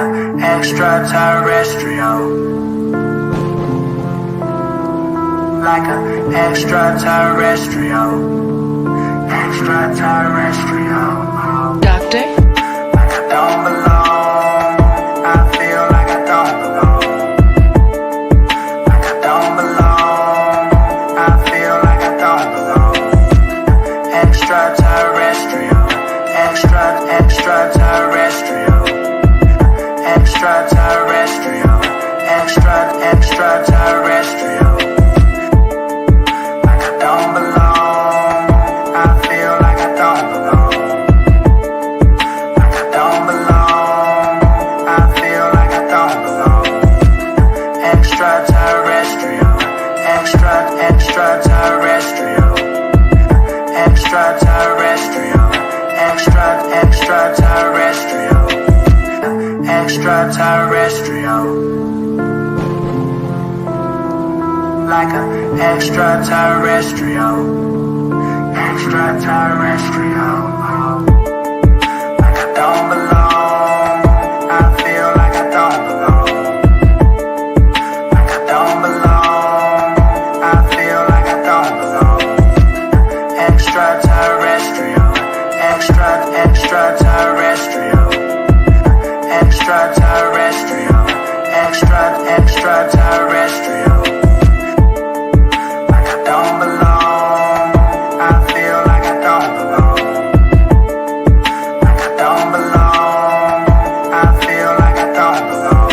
Extraterrestrial, like an extraterrestrial, extraterrestrial. Doctor? Like I don't belong, I feel like I don't belong. Like I don't belong, I feel like I don't belong. Extraterrestrial, extraterrestrial, extraterrestrial, extraterrestrial. Like I don't belong, I feel like I don't belong. Like I don't belong, I feel like I don't belong. Extraterrestrial, extraterrestrial, extraterrestrial, extraterrestrial, extraterrestrial. Like an extraterrestrial, extraterrestrial. Like I don't belong, I feel like I don't belong. Like I don't belong, I feel like I don't belong. Extraterrestrial, extraterrestrial, extraterrestrial, extraterrestrial. Like I don't belong, I feel like I don't belong. Like I don't belong, I feel like I don't belong.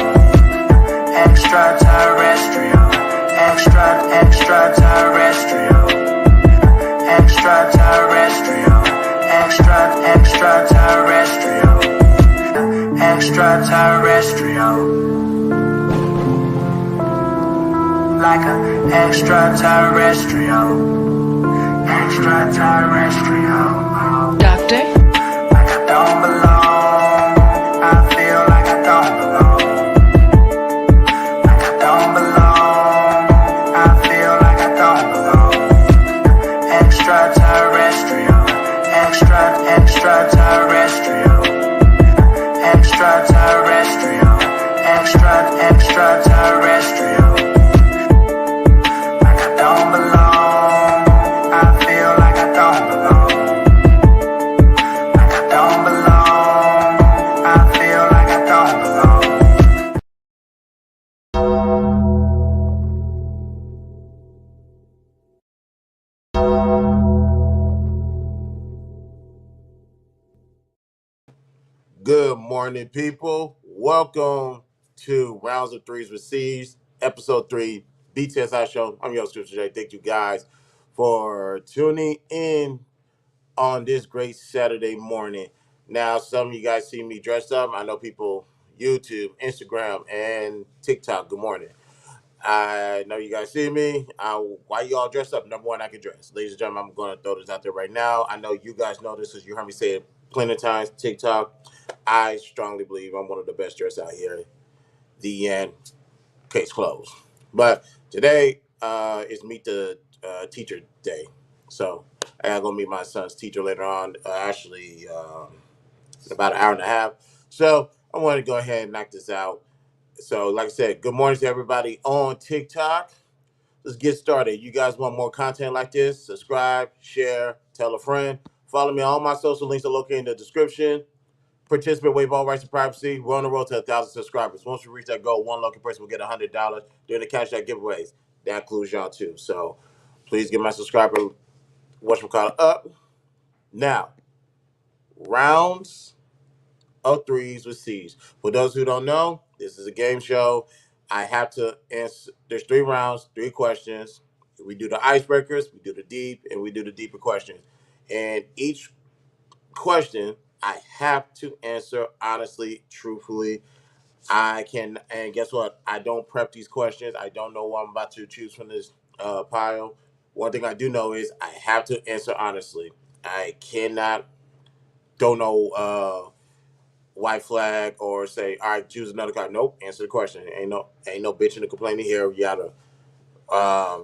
Extraterrestrial, extraterrestrial, extraterrestrial, extraterrestrial, extraterrestrial. Like an extraterrestrial, extraterrestrial. Doctor? Like I don't belong, I feel like I don't belong. Like I don't belong, I feel like I don't belong. Extraterrestrial, extraterrestrial, extraterrestrial, extraterrestrial. Like I don't belong, I feel like I don't belong. Like I don't belong, I feel like I don't belong. Good morning, people. Welcome to Rounds of Threes with Ceej, Episode 3, BTSI Show. I'm your host, Jay. Thank you guys for tuning in on this great Saturday morning. Now, some of you guys see me dressed up. I know people, YouTube, Instagram, and TikTok. Good morning. I know you guys see me. Why you all dressed up? Number one, I can dress. Ladies and gentlemen, I'm going to throw this out there right now. I know you guys know this because you heard me say it plenty of times. TikTok. I strongly believe I'm one of the best dressed out here. The end. Case closed. But today is Meet the Teacher Day. So I gotta go meet my son's teacher later on, in about an hour and a half. So I want to go ahead and knock this out. So like I said, good morning to everybody on TikTok. Let's get started. You guys want more content like this? Subscribe, share, tell a friend. Follow me on all my social links are located in the description. Participate, waive all rights and privacy. We're on the road to 1,000 subscribers. Once we reach that goal, one lucky person will get $100 during the Cash App giveaways. That includes y'all too. So please get my subscriber whatchamacallit up. Now, rounds of threes with Ceej. For those who don't know, this is a game show. I have to answer. There's 3 rounds, 3 questions. We do the icebreakers, we do the deep, and we do the deeper questions. And each question I have to answer honestly, truthfully. I can, and guess what? I don't prep these questions. I don't know what I'm about to choose from this pile. One thing I do know is I have to answer honestly. I cannot, don't know white flag or say, all right, choose another card. Nope, answer the question. Ain't no bitching or complaining here. You gotta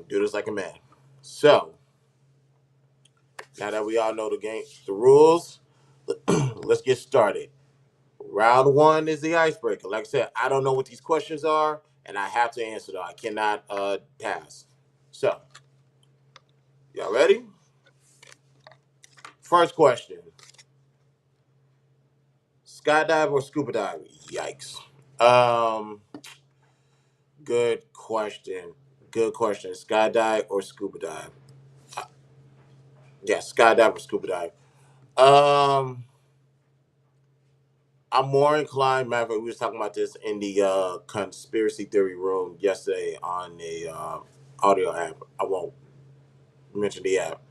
do this like a man. So now that we all know the game, the rules, let's get started. Round one is the icebreaker. Like I said, I don't know what these questions are, and I have to answer them. I cannot pass. So, y'all ready? First question: skydive or scuba dive? Yikes. Um, good question. Good question. Skydive or scuba dive? Uh, yeah, skydive or scuba dive. Um, I'm more inclined. Matter of fact, we was talking about this in the conspiracy theory room yesterday on the audio app. I won't mention the app.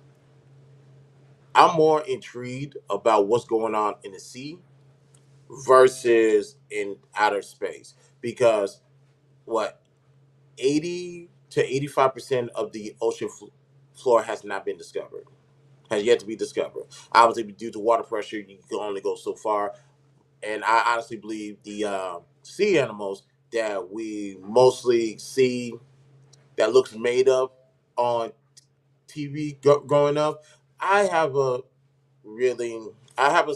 I'm more intrigued about what's going on in the sea versus in outer space because what 80 to 85% of the ocean floor has not been discovered, has yet to be discovered. Obviously, due to water pressure, you can only go so far. And I honestly believe the sea animals that we mostly see that looks made up on TV growing up, I have a really, I have a,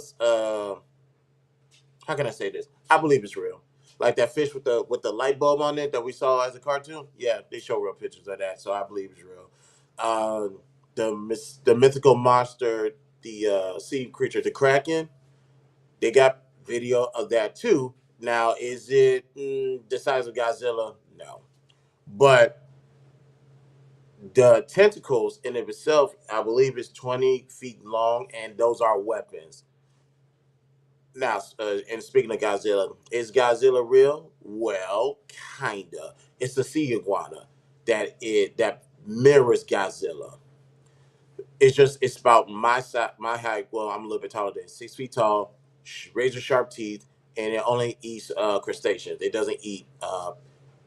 how can I say this? I believe it's real. Like that fish with the light bulb on it that we saw as a cartoon. Yeah, they show real pictures of that, so I believe it's real. The mythical monster, the sea creature, the kraken. They got video of that too. Now, is it the size of Godzilla? No, but the tentacles in of itself, I believe, is 20 feet long, and those are weapons. Now, and speaking of Godzilla, is Godzilla real? Well, kinda. It's a sea iguana that mirrors Godzilla. It's about my size, my height. Well, I'm a little bit taller than 6 feet tall, razor sharp teeth, and it only eats crustaceans. It doesn't eat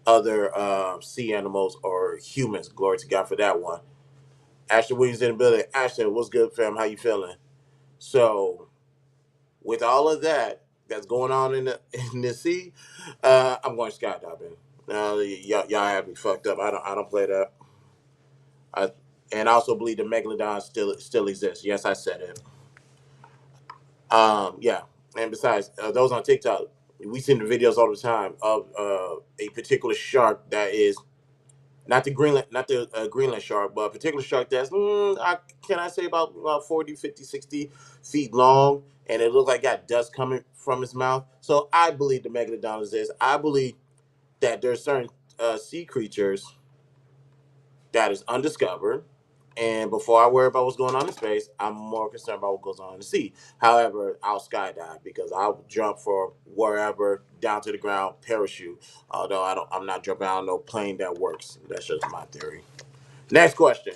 other sea animals or humans. Glory to God for that one. Ashton Williams in the building. Ashton, what's good, fam? How you feeling? So, with all of that that's going on in the sea, I'm going skydiving. Y'all have me fucked up. I don't play that. I and I also believe the megalodon still exists. Yes, I said it. Yeah, and besides, those on TikTok, we see the videos all the time of a particular shark that is not the Greenland shark, but a particular shark that's can I say about 40, 50, 60 feet long, and it looks like got dust coming from its mouth. So I believe the megalodon exists. I believe that there's certain sea creatures that is undiscovered. And before I worry about what's going on in space, I'm more concerned about what goes on in the sea. However, I'll skydive because I'll jump from wherever down to the ground, parachute. Although I'm not jumping out of no plane that works. That's just my theory. Next question: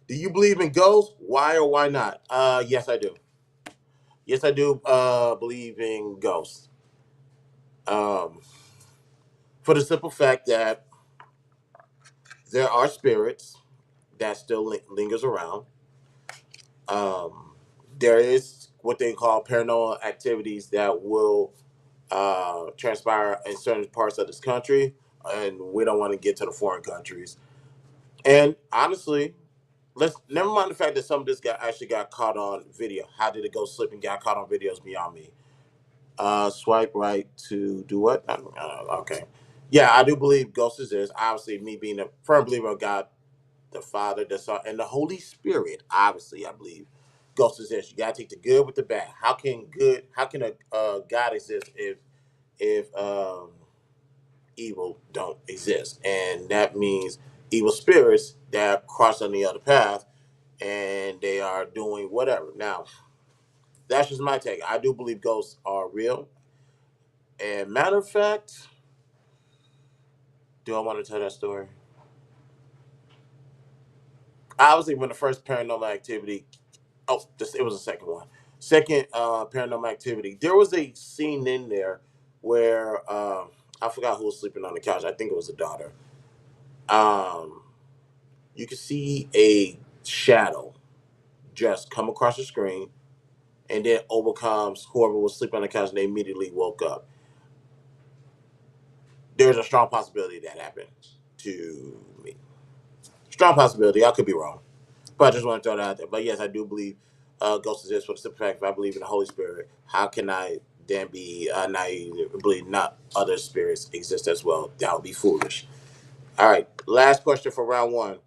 do you believe in ghosts? Why or why not? Yes, I do. Yes, I do. Believe in ghosts. Um, for the simple fact that there are spirits that still lingers around. Um, there is what they call paranormal activities that will transpire in certain parts of this country, and we don't want to get to the foreign countries. And honestly, let's never mind the fact that some of this guy actually got caught on video. How did it go slip and got caught on videos beyond me? Swipe right to do what? Okay. Yeah, I do believe ghosts exist. Obviously, me being a firm believer of God, the Father, the Son, and the Holy Spirit. Obviously, I believe ghosts exist. You gotta take the good with the bad. How can a God exist if evil don't exist? And that means evil spirits that cross on the other path and they are doing whatever. Now, that's just my take. I do believe ghosts are real. And matter of fact, do I want to tell that story? Obviously, when the first paranormal activity, it was the second one. Second paranormal activity, there was a scene in there where I forgot who was sleeping on the couch. I think it was a daughter. Um, you could see a shadow just come across the screen and then overcomes whoever was sleeping on the couch and they immediately woke up. There's a strong possibility that happened to me. Strong possibility. I could be wrong. But I just want to throw that out there. But yes, I do believe ghosts exist for the simple fact that I believe in the Holy Spirit. How can I then be naive and believe not other spirits exist as well. That would be foolish. All right, last question for round one.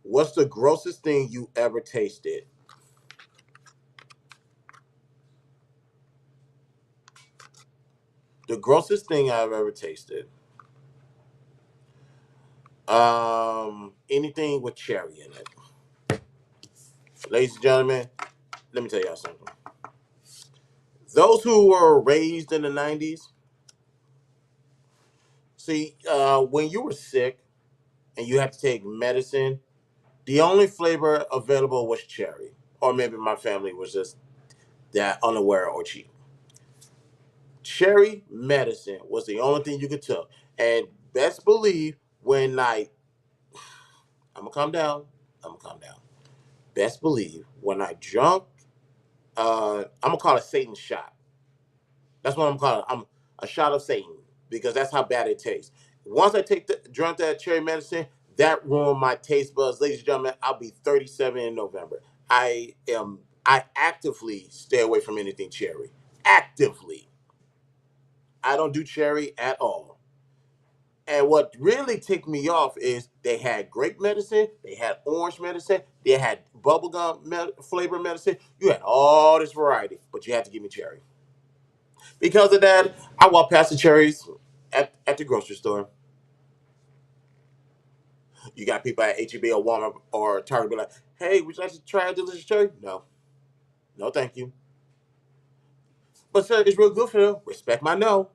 What's the grossest thing you ever tasted? The grossest thing I've ever tasted. Anything with cherry in it. Ladies and gentlemen, let me tell y'all something. Those who were raised in the 90s, see, when you were sick and you had to take medicine, the only flavor available was cherry. Or maybe my family was just that unaware or cheap. Cherry medicine was the only thing you could tell. And best believe when I'm gonna calm down. I'm gonna calm down. Best believe when I drunk, I'm gonna call it Satan's shot. That's what I'm calling it. I'm a shot of Satan because that's how bad it tastes. Once I drunk that cherry medicine, that ruined my taste buds. Ladies and gentlemen, I'll be 37 in November. I actively stay away from anything cherry. Actively. I don't do cherry at all. And what really ticked me off is they had grape medicine, they had orange medicine, they had bubblegum flavor medicine. You had all this variety, but you had to give me cherry. Because of that, I walk past the cherries at the grocery store. You got people at HEB or Walmart or Target be like, hey, would you like to try a delicious cherry? No. No, thank you. But sir, it's real good for you. Respect my no.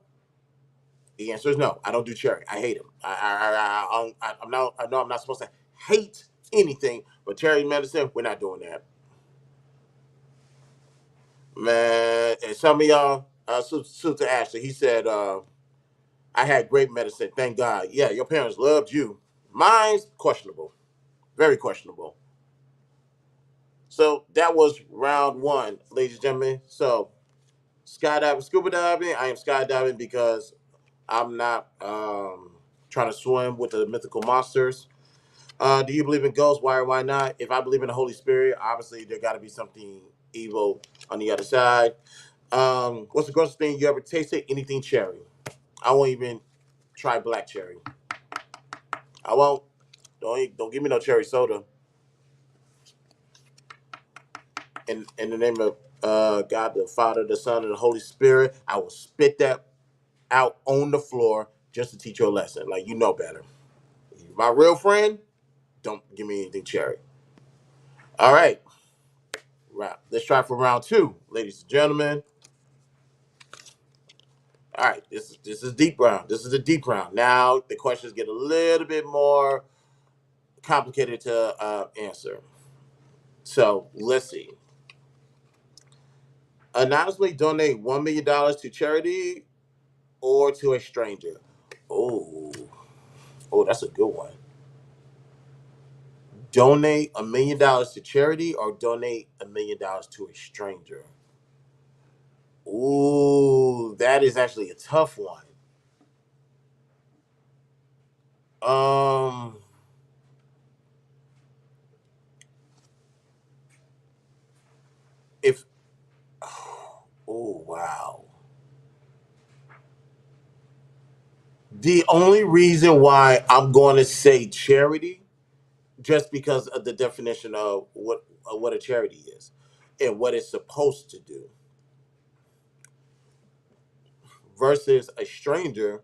The answer is no. I don't do cherry. I hate them. I'm not. I know I'm not supposed to hate anything, but cherry medicine, we're not doing that, man. And some of y'all, Suit to Ashley, he said, I had great medicine. Thank God. Yeah, your parents loved you. Mine's questionable. Very questionable. So that was round one, ladies and gentlemen. So skydiving, scuba diving. I am skydiving because I'm not trying to swim with the mythical monsters. Do you believe in ghosts? Why or why not? If I believe in the Holy Spirit, obviously there got to be something evil on the other side. What's the grossest thing you ever tasted? Anything cherry. I won't even try black cherry. I won't. Don't give me no cherry soda. In the name of God the Father, the Son, and the Holy Spirit, I will spit that out on the floor just to teach you a lesson. Like you know better. My real friend, don't give me anything cherry. All right. Right. Let's try for round two, ladies and gentlemen. All right, this is deep round. This is a deep round. Now the questions get a little bit more complicated to answer. So let's see. Anonymously donate $1 million to charity or to a stranger. Oh, oh, that's a good one. Donate $1 million to charity or donate $1 million to a stranger. Ooh, that is actually a tough one. Um, if oh wow. The only reason why I'm going to say charity, just because of the definition of what a charity is and what it's supposed to do, versus a stranger.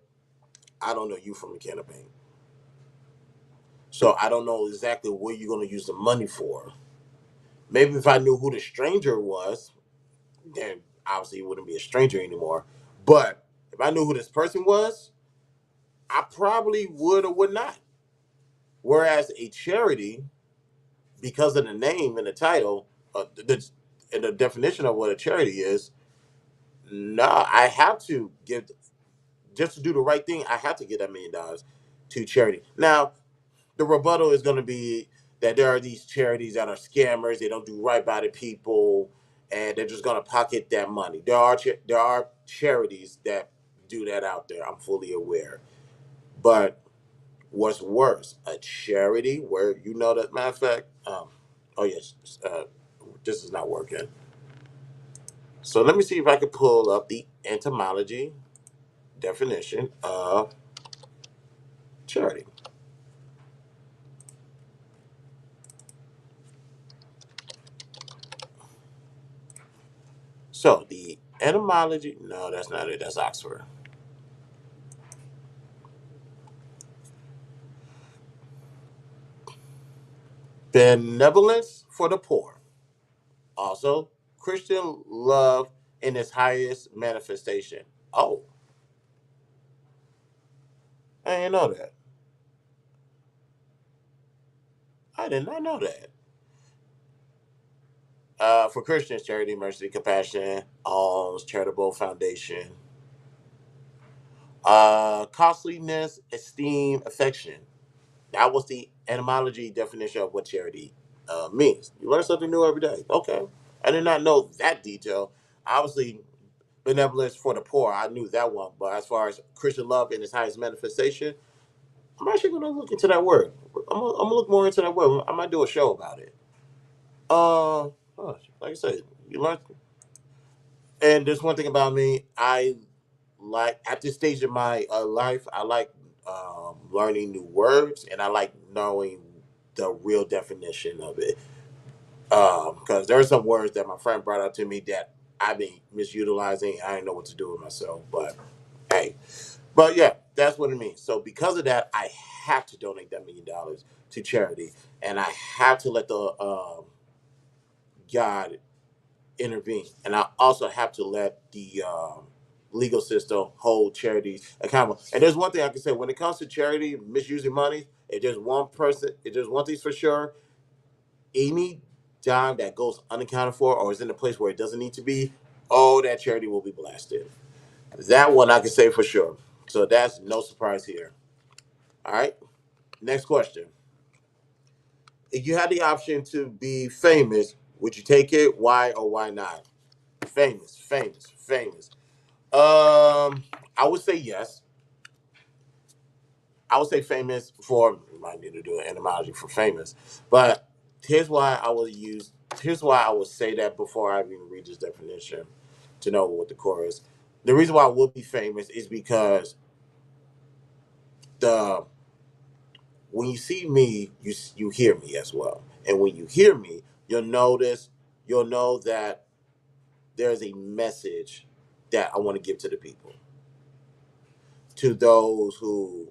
I don't know you from a can of paint, so I don't know exactly what you're going to use the money for. Maybe if I knew who the stranger was, then obviously it wouldn't be a stranger anymore. But if I knew who this person was, I probably would or would not. Whereas a charity, because of the name and the title, and the definition of what a charity is, nah, I have to give just to do the right thing. I have to give that $1 million to charity. Now, the rebuttal is going to be that there are these charities that are scammers. They don't do right by the people, and they're just going to pocket that money. There are charities that do that out there. I'm fully aware, but what's worse, a charity where you know that matter of fact, oh yes, this is not working. So let me see if I can pull up the etymology definition of charity. So the etymology, no, that's not it. That's Oxford. Benevolence for the poor. Also, Christian love in its highest manifestation. Oh, I didn't know that. I did not know that. For Christians, charity, mercy, compassion, alms, charitable foundation, costliness, esteem, affection. That was the etymology definition of what charity means. You learn something new every day. Okay. I did not know that detail. Obviously, benevolence for the poor, I knew that one. But as far as Christian love in its highest manifestation, I'm actually going to look into that word. I'm gonna look more into that word. I might do a show about it. Like I said, you learn. And there's one thing about me. I like at this stage of my life, I like learning new words, and I like knowing the real definition of it. Because there are some words that my friend brought up to me that I've been misutilizing. I didn't know what to do with myself, but hey, but yeah, that's what it means. So because of that, I have to donate that $1 million to charity, and I have to let the God intervene, and I also have to let the legal system hold charities accountable. And there's one thing I can say when it comes to charity misusing money. If there's one person, if there's one thing for sure, any dime that goes unaccounted for or is in a place where it doesn't need to be, oh, that charity will be blasted. That one I can say for sure. So that's no surprise here. All right. Next question. If you had the option to be famous, would you take it? Why or why not? Famous, famous, famous. I would say yes. I would say famous for. We might need to do an etymology for famous, but here's why I will use. Here's why I would say that before I even read this definition, to know what the core is. The reason why I would be famous is because the when you see me, you hear me as well, and when you hear me, you'll know that there's a message that I want to give to the people, to those who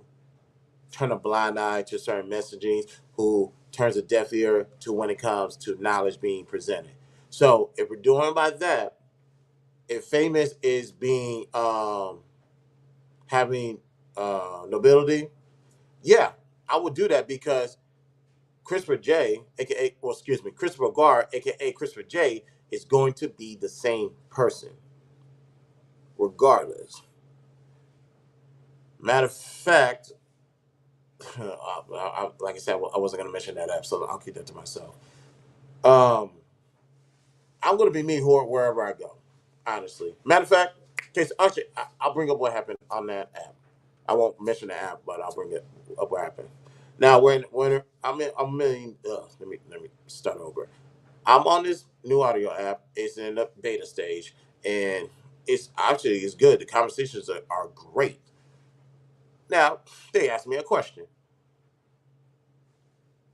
turn a blind eye to certain messaging, who turns a deaf ear to when it comes to knowledge being presented. So if we're doing by that, if famous is being having nobility, yeah, I would do that because Christopher J, aka well, excuse me, Christopher Gar, aka Christopher J, is going to be the same person, regardless. Matter of fact, like I said, I wasn't going to mention that app, so I'll keep that to myself. Um, I'm gonna be me wherever I go. Honestly, matter of fact, case actually, I'll bring up what happened on that app. I won't mention the app, but I'll bring it up what happened. Now, when let me start over. I'm on this new audio app. It's in the beta stage, and it's good. The conversations are great. Now, they asked me a question.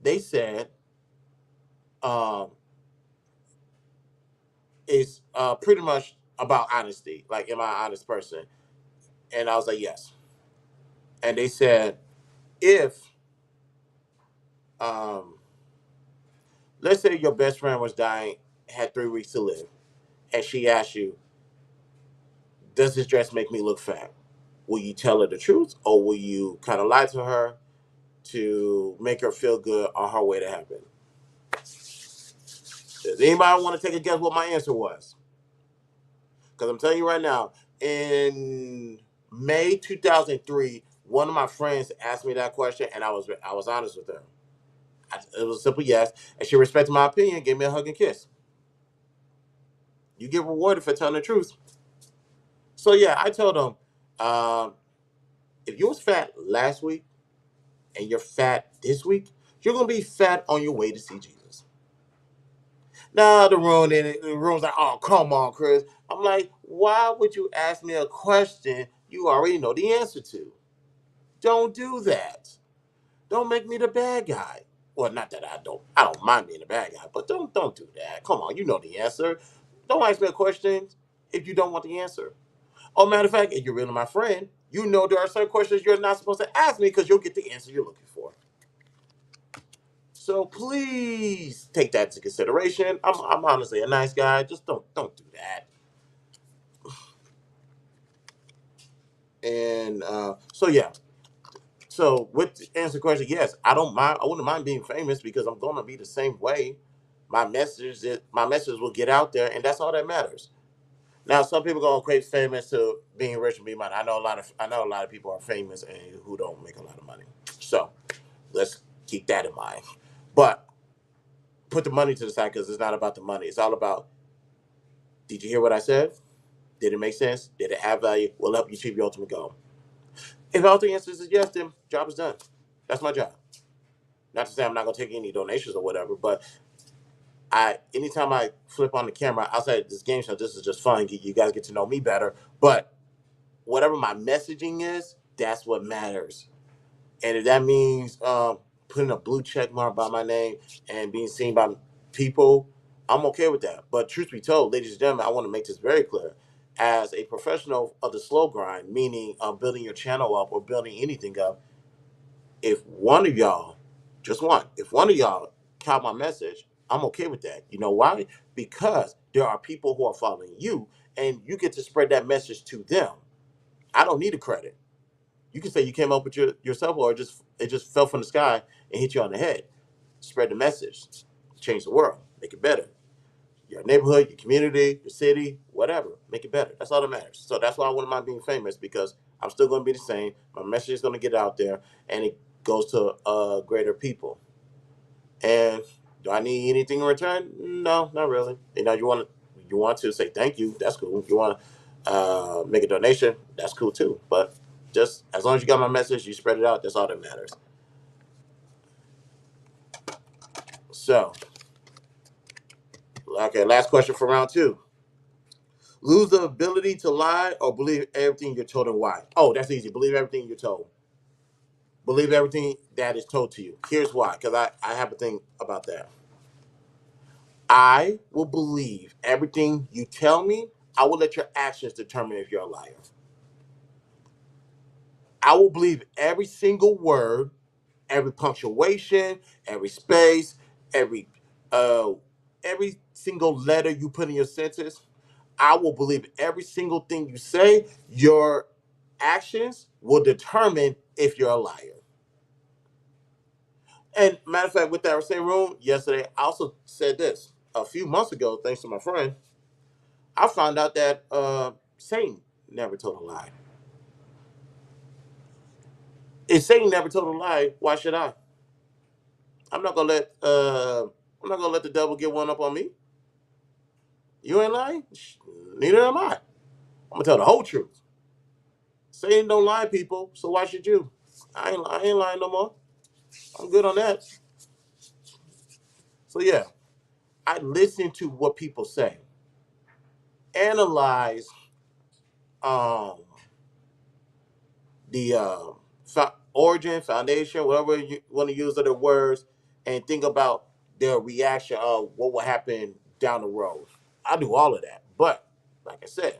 They said, um, "It's pretty much about honesty. Like, am I an honest person?" And I was like, "Yes." And they said, if um, let's say your best friend was dying, had 3 weeks to live, and she asked you, "Does this dress make me look fat?" Will you tell her the truth, or will you kind of lie to her to make her feel good on her way to heaven? Does anybody want to take a guess what my answer was? Because I'm telling you right now, in May 2003, one of my friends asked me that question, and I was honest with her. It was a simple yes, and she respected my opinion, gave me a hug and kiss. You get rewarded for telling the truth. So yeah, I told them, um, if you was fat last week and you're fat this week, you're gonna be fat on your way to see Jesus. Now the room's like, oh come on, Chris. I'm like, why would you ask me a question you already know the answer to? Don't do that. Don't make me the bad guy. Well, not that I don't mind being the bad guy, but don't do that. Come on, you know the answer. Don't ask me a question if you don't want the answer. Oh, matter of fact, if you're really my friend, you know there are certain questions you're not supposed to ask me because you'll get the answer you're looking for. So please take that into consideration. I'm honestly a nice guy. Just don't do that. And so yeah. So with the answer the question, yes, I don't mind. I wouldn't mind being famous because I'm gonna be the same way. My message will get out there, and that's all that matters. Now, some people gonna equate famous to being rich and being money. I know a lot of people are famous and who don't make a lot of money. So let's keep that in mind. But put the money to the side because it's not about the money. It's all about, did you hear what I said? Did it make sense? Did it have value? Will it help you achieve your ultimate goal? If all the answers is yes, then job is done. That's my job. Not to say I'm not gonna take any donations or whatever, but anytime I flip on the camera outside of this game show, this is just fun. You guys get to know me better. But whatever my messaging is, that's what matters. And if that means putting a blue check mark by my name and being seen by people, I'm okay with that. But truth be told, ladies and gentlemen, I want to make this very clear. As a professional of the slow grind, meaning building your channel up or building anything up, if one of y'all, just one, if one of y'all caught my message, I'm okay with that. You know why? Because there are people who are following you and you get to spread that message to them. I don't need the credit. You can say you came up with yourself, or it just fell from the sky and hit you on the head. Spread the message, change the world, make it better. Your neighborhood, your community, your city, whatever, make it better. That's all that matters. So that's why I wouldn't mind being famous because I'm still going to be the same. My message is going to get out there, and it goes to greater people. And do I need anything in return? No, not really. You want to say thank you, that's cool. If you want to make a donation, that's cool too. But just as long as you got my message, you spread it out. That's all that matters. So, okay, last question for round two. Lose the ability to lie or believe everything you're told and why? Oh, that's easy. Believe everything you're told. Believe everything that is told to you. Here's why, because I have a thing about that. I will believe everything you tell me. I will let your actions determine if you're a liar. I will believe every single word, every punctuation, every space, every uh every single letter you put in your sentence. I will believe every single thing you say. Your actions will determine if you're a liar. And matter of fact, with that same room yesterday, I also said this a few months ago, thanks to my friend. I found out that Satan never told a lie. If Satan never told a lie, why should I? I'm not gonna let I'm not gonna let the devil get one up on me. You ain't lying. Neither am I. I'm gonna tell the whole truth. Satan don't lie, people. So why should you? I ain't lying no more. I'm good on that. So yeah, I listen to what people say, analyze um, the origin, foundation, whatever you want to use other words, and think about their reaction of what will happen down the road. I do all of that, but like I said,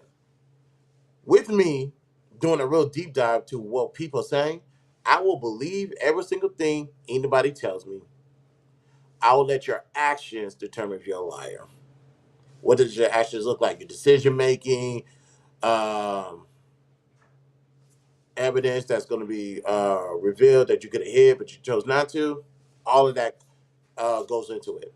with me doing a real deep dive to what people are saying, I will believe every single thing anybody tells me. I will let your actions determine if you're a liar. What does your actions look like? Your decision making, um, evidence that's going to be revealed that you could have hid but you chose not to. All of that goes into it.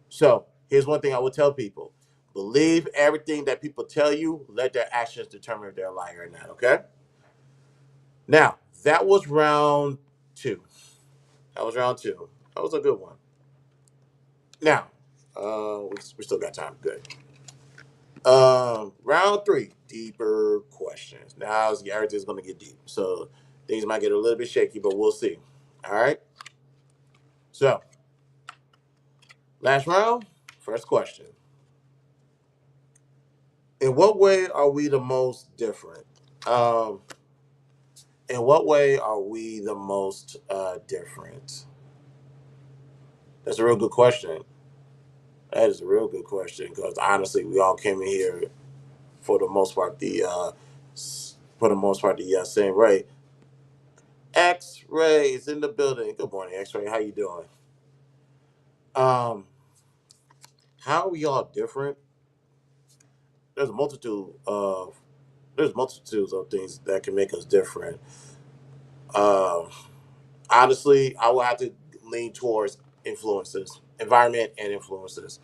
So here's one thing I would tell people: believe everything that people tell you. Let their actions determine if they're a liar or not. Okay. Now that was round two. That was round two. That was a good one. Now we still got time. Good. Round three, deeper questions. Now everything's gonna get deep, so things might get a little bit shaky, but we'll see. All right. So last round, first question. In what way are we the most different? Um, in what way are we the most different? That's a real good question. That is a real good question because honestly, we all came in here for the most part the same way. X Ray is in the building. Good morning, X Ray. How you doing? Um, how are we all different? There's a multitude of there's multitudes of things that can make us different. Um, honestly, I will have to lean towards influences, environment, and influences.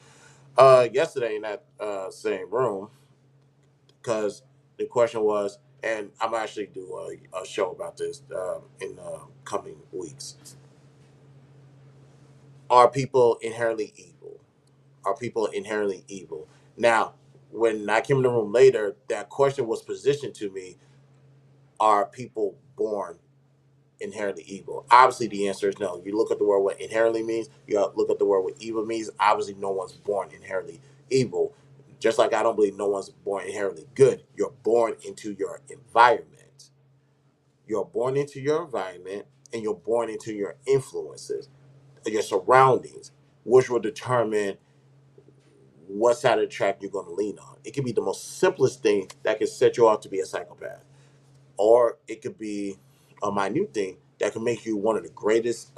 Yesterday in that same room, because the question was, and I'm actually do a show about this in coming weeks. Are people inherently evil? Are people inherently evil? Now, when I came in the room later, that question was positioned to me: are people born inherently evil? Obviously, the answer is no. You look at the word what inherently means. You look at the word what evil means. Obviously, no one's born inherently evil. Just like I don't believe no one's born inherently good. You're born into your environment. You're born into your environment, and you're born into your influences, your surroundings, which will determine what side of the track you're going to lean on. It can be the most simplest thing that can set you off to be a psychopath, or it could be a minute thing that can make you one of the greatest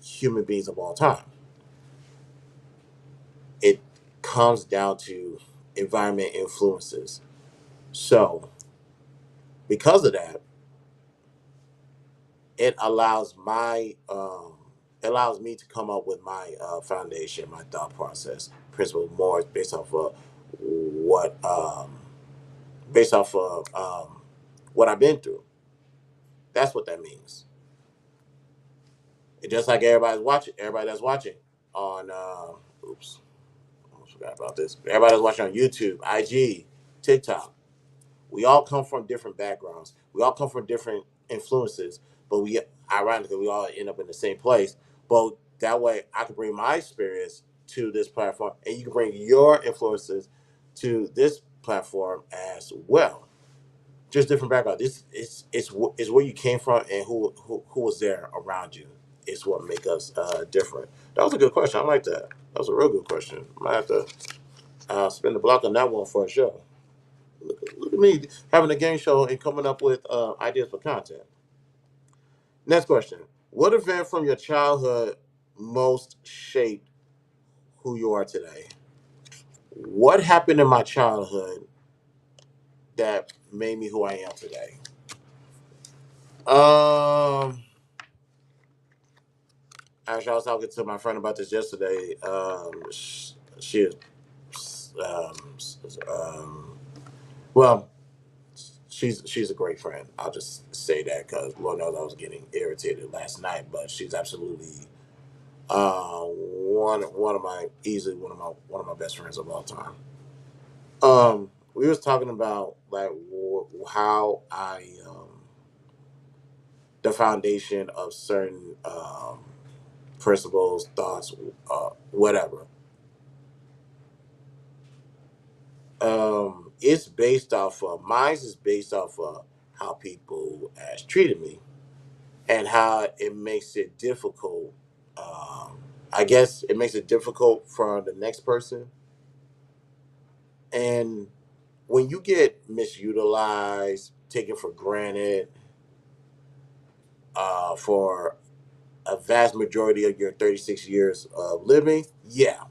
human beings of all time. It comes down to environment influences. So, because of that, it allows me to come up with my foundation, my thought process, principle more based off of what based off of what I've been through. That's what that means. It just like everybody that's watching on oops, I forgot about this. Everybody that's watching on YouTube, IG, TikTok. We all come from different backgrounds. We all come from different influences, but we ironically we all end up in the same place. But that way I can bring my experience to this platform and you can bring your influences to this platform as well. Just different background. It's where you came from and who was there around you. It's what make us different. That was a good question. I like that. That was a real good question. I might have to spin the block on that one for a show. Look at me having a game show and coming up with ideas for content. Next question: what event from your childhood most shaped who you are today? What happened in my childhood that made me who I am today? Um. Actually, I was talking to my friend about this yesterday. She is, well, she's a great friend. I'll just say that because Lord knows I was getting irritated last night, but she's absolutely one of my easily one of my best friends of all time. We was talking about like how I the foundation of certain principles, thoughts, whatever. It's based off of mine is based off of how people has treated me and how it makes it difficult. I guess it makes it difficult for the next person. And when you get misutilized, taken for granted for a vast majority of your 36 years of living, yeah,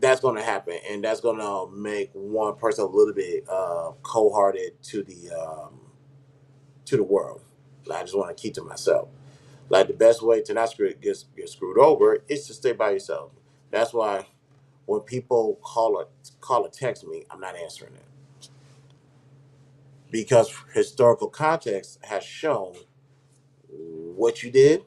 that's going to happen, and that's going to make one person a little bit cold-hearted to the world. Like, I just want to keep to myself. Like the best way to not get screwed over is to stay by yourself. That's why when people call or text me, I'm not answering it because historical context has shown what you did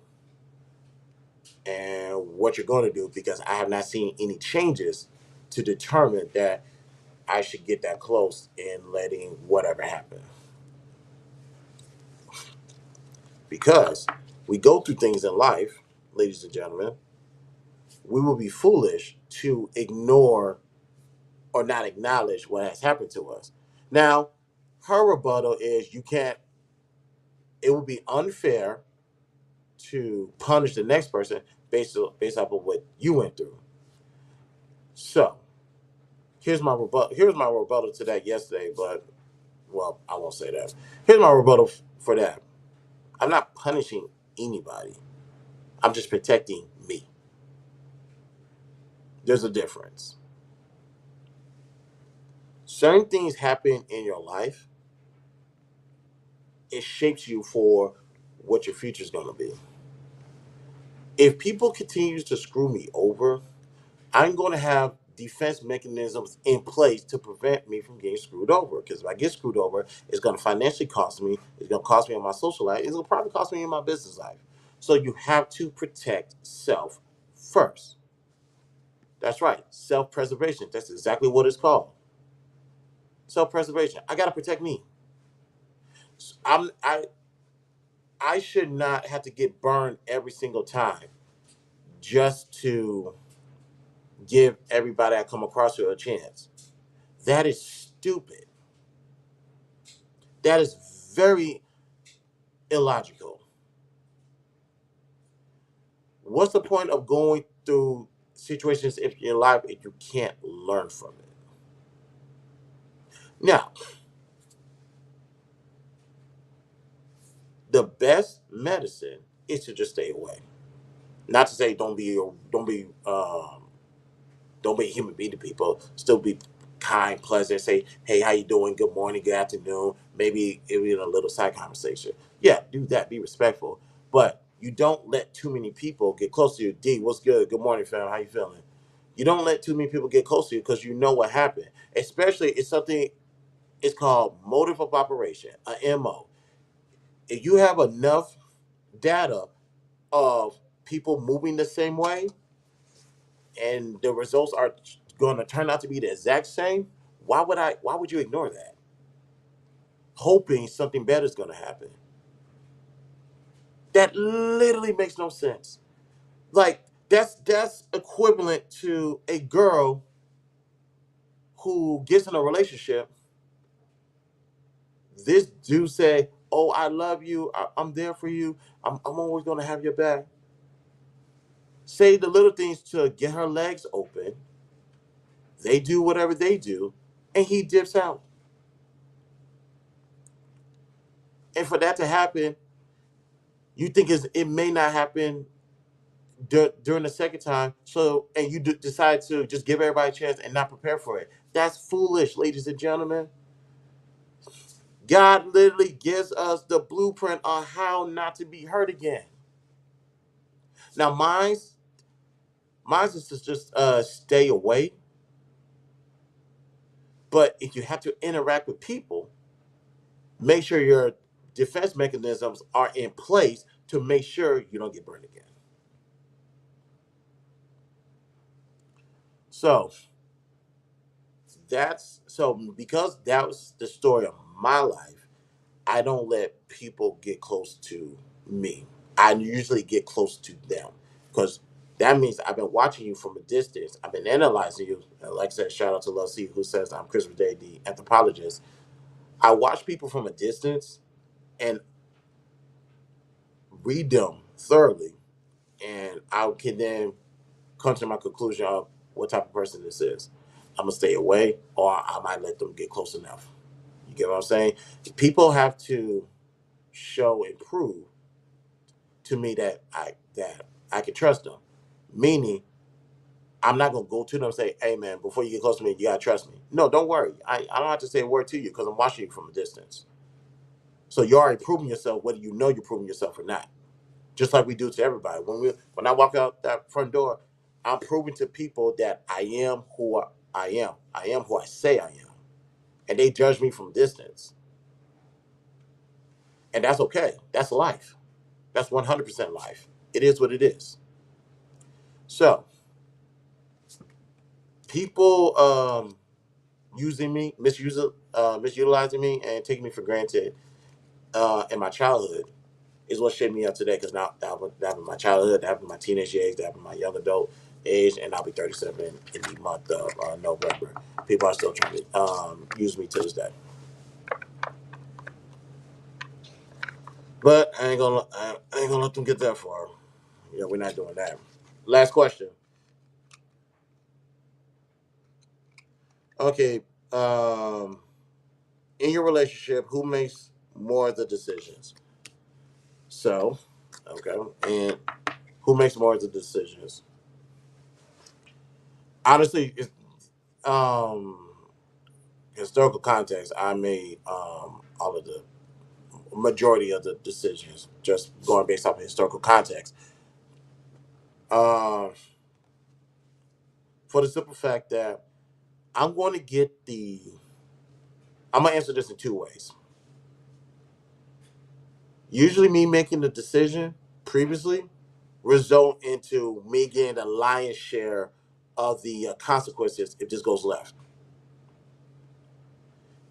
and what you're going to do. Because I have not seen any changes to determine that I should get that close in letting whatever happen. Because we go through things in life, ladies and gentlemen, we will be foolish to ignore or not acknowledge what has happened to us. Now, her rebuttal is you can't, it would be unfair to punish the next person based off of what you went through. So here's my rebuttal to that yesterday, but well, I won't say that. Here's my rebuttal for that. I'm not punishing anybody. I'm just protecting me. There's a difference. Certain things happen in your life, it shapes you for what your future is going to be. If people continue to screw me over, I'm going to have defense mechanisms in place to prevent me from getting screwed over. Because if I get screwed over, it's going to financially cost me. It's going to cost me in my social life. It's going to probably cost me in my business life. So you have to protect self first. That's right. Self-preservation. That's exactly what it's called. Self-preservation. I got to protect me. I'm, I, I should not have to get burned every single time just to give everybody I come across here a chance. That is stupid. That is very illogical. What's the point of going through situations in your life if you can't learn from it? Now, the best medicine is to just stay away. Not to say don't be a human being to people. Still be kind, pleasant. Say, hey, how you doing? Good morning, good afternoon. Maybe even a little side conversation. Yeah, do that. Be respectful. But you don't let too many people get close to you. D, what's good? Good morning, fam. How you feeling? You don't let too many people get close to you because you know what happened. Especially it's something, it's called motive of operation, a MO. If you have enough data of people moving the same way, and the results are going to turn out to be the exact same, why would you ignore that, hoping something better is going to happen? That literally makes no sense. Like that's equivalent to a girl who gets in a relationship. This dude say, oh, I love you, I'm there for you, I'm always going to have your back, say the little things to get her legs open, they do whatever they do, and he dips out. And for that to happen, you think it may not happen during the second time. So, and you decide to just give everybody a chance and not prepare for it. That's foolish, ladies and gentlemen. God literally gives us the blueprint on how not to be hurt again. Now, mine's is to just stay away. But if you have to interact with people, make sure your defense mechanisms are in place to make sure you don't get burned again. So because that was the story of my life, I don't let people get close to me. I usually get close to them because that means I've been watching you from a distance. I've been analyzing you. And like I said, shout out to Love C, who says I'm Christopher Day, the anthropologist. I watch people from a distance and read them thoroughly, and I can then come to my conclusion of what type of person this is. I'm gonna stay away, or I might let them get close enough. You get what I'm saying? People have to show and prove to me that I can trust them. Meaning, I'm not gonna go to them and say, "Hey, man, before you get close to me, you gotta trust me." No, don't worry. I don't have to say a word to you because I'm watching you from a distance. So you're already proving yourself, whether you know you're proving yourself or not. Just like we do to everybody. When I walk out that front door, I'm proving to people that I am who I am. I am who I say I am, and they judge me from distance, and that's okay. That's life. That's 100% life. It is what it is. So people using me, misutilizing me, and taking me for granted in my childhood is what shaped me up today. Because now that happened in my childhood, that happened in my teenage years, that happened in my young adult. age, and I'll be 37 in the month of November. People are still trying to use me to this day, but I ain't gonna let them get that far. Yeah, we're not doing that. Last question. Okay, in your relationship, who makes more of the decisions? So, okay, and who makes more of the decisions? Honestly, it's, um, historical context, I made all of the majority of the decisions, just going based off of historical context. Um, for the simple fact that I'm going to get the, I'm gonna answer this in two ways. Usually, me making the decision previously result into me getting the lion's share of the consequences if this goes left.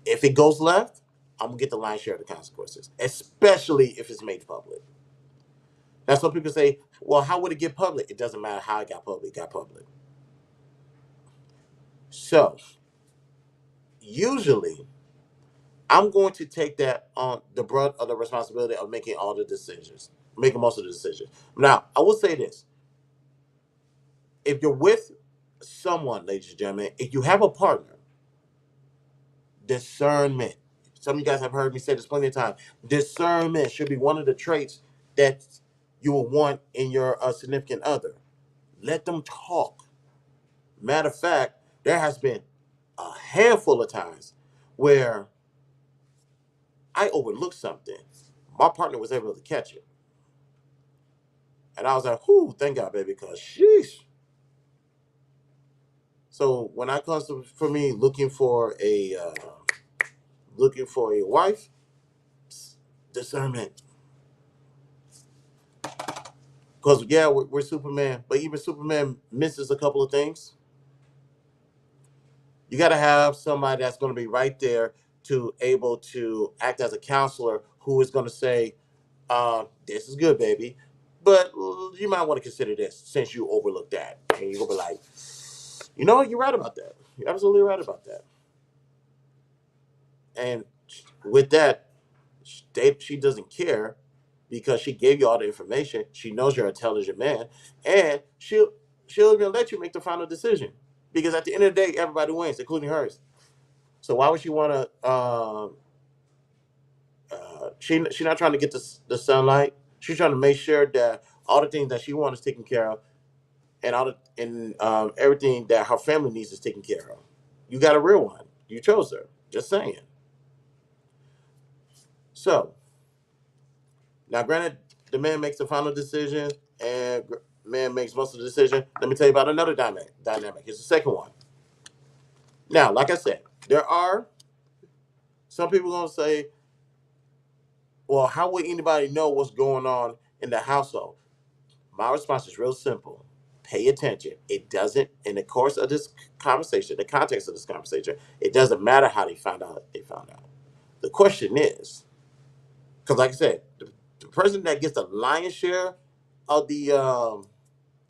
If it goes left, I'm gonna get the lion's share of the consequences, especially if it's made public. That's what people say. Well, how would it get public? It doesn't matter how it got public. It got public. So usually, I'm going to take that on the brunt of the responsibility of making all the decisions, making most of the decisions. Now, I will say this: if you're with someone, ladies and gentlemen, if you have a partner, discernment. Some of you guys have heard me say this plenty of times. Discernment should be one of the traits that you will want in your significant other. Let them talk. Matter of fact, there has been a handful of times where I overlooked something. My partner was able to catch it. And I was like, whoo, thank God, baby, because sheesh. So when I comes to for me looking for a wife, discernment. Because yeah, we're Superman, but even Superman misses a couple of things. You got to have somebody that's going to be right there to able to act as a counselor who is going to say, "This is good, baby, but you might want to consider this since you overlooked that." And you're gonna be like, "You know what? You're right about that. You're absolutely right about that." And with that, she doesn't care because she gave you all the information. She knows you're an intelligent man, and she'll even let you make the final decision because at the end of the day, everybody wins, including hers. So why would she want to? She not trying to get the sunlight. She's trying to make sure that all the things that she wants is taken care of, and everything that her family needs is taken care of. You got a real one. You chose her. Just saying. So now, granted, the man makes the final decision, and man makes most of the decision. Let me tell you about another dynamic. Here's the second one. Now, like I said, there are some people gonna say, "Well, how would anybody know what's going on in the household?" My response is real simple. Pay attention. It doesn't, in the course of this conversation, the context of this conversation, it doesn't matter how they found out. They found out. The question is, because like I said, the person that gets the lion's share of the